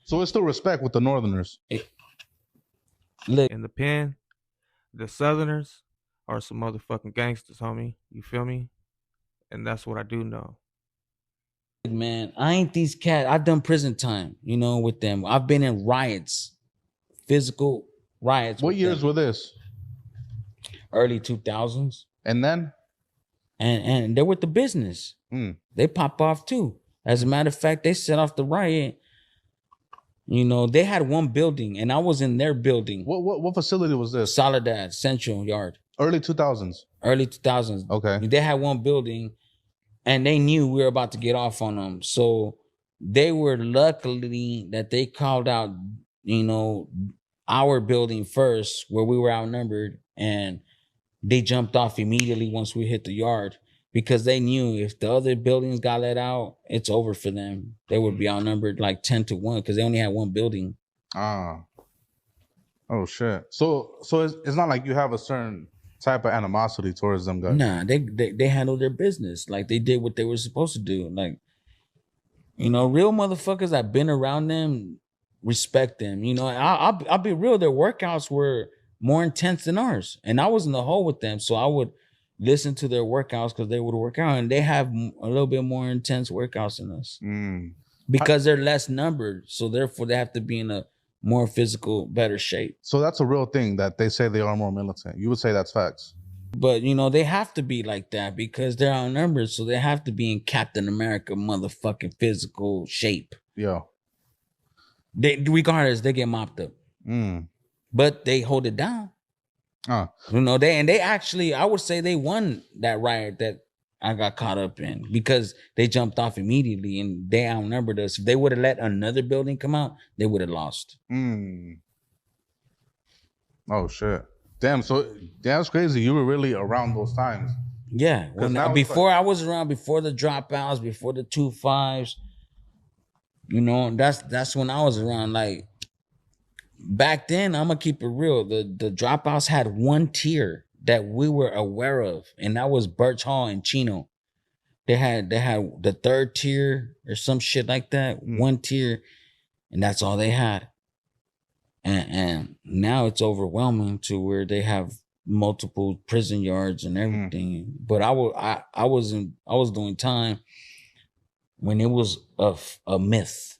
So it's still respect with the Northerners. Look, in the pen, the Southerners are some motherfucking gangsters, homie. You feel me? And that's what I do know. Man, I ain't these cats. I've done prison time, with them. I've been in riots, physical riots What with years them. were this? Early 2000s. And then? And they're with the business. They pop off too. As a matter of fact, they set off the riot. They had one building, and I was in their building. What facility was this? Soledad Central Yard. Early 2000s. Early 2000s. Okay. They had one building, and they knew we were about to get off on them. So they were luckily that they called out, our building first, where we were outnumbered, and they jumped off immediately once we hit the yard, because they knew if the other buildings got let out, it's over for them. They would be outnumbered like 10-1 because they only had one building. Oh shit. So it's not like you have a certain type of animosity towards them guys. Nah, they handled their business. Like, they did what they were supposed to do. Like, real motherfuckers that been around them respect them. I'll be real. Their workouts were more intense than ours, and I was in the hole with them, so I would listen to their workouts because they would work out, and they have a little bit more intense workouts than us because they're less numbered, so therefore they have to be in a more physical, better shape. So that's a real thing that they say they are more militant. You would say that's facts. But they have to be like that because they're outnumbered, so they have to be in Captain America motherfucking physical shape. Yeah. Regardless, they get mopped up. But they hold it down. They actually, I would say they won that riot that I got caught up in because they jumped off immediately and they outnumbered us. If they would have let another building come out, they would have lost. Oh shit. Damn, so that's crazy. You were really around those times. Yeah. Before I was around, before the dropouts, before the 2-5s, that's when I was around. Like, back then, I'm gonna keep it real. The dropouts had one tier that we were aware of, and that was Birch Hall and Chino. They had the third tier or some shit like that, one tier, and that's all they had. And now it's overwhelming to where they have multiple prison yards and everything. But I was doing time when it was a myth.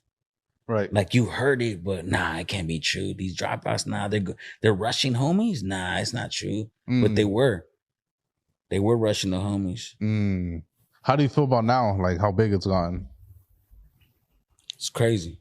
Right. Like, you heard it, but nah, it can't be true. These dropouts, nah, they're rushing homies. Nah, it's not true. But they were rushing the homies. How do you feel about now? Like, how big it's gotten? It's crazy.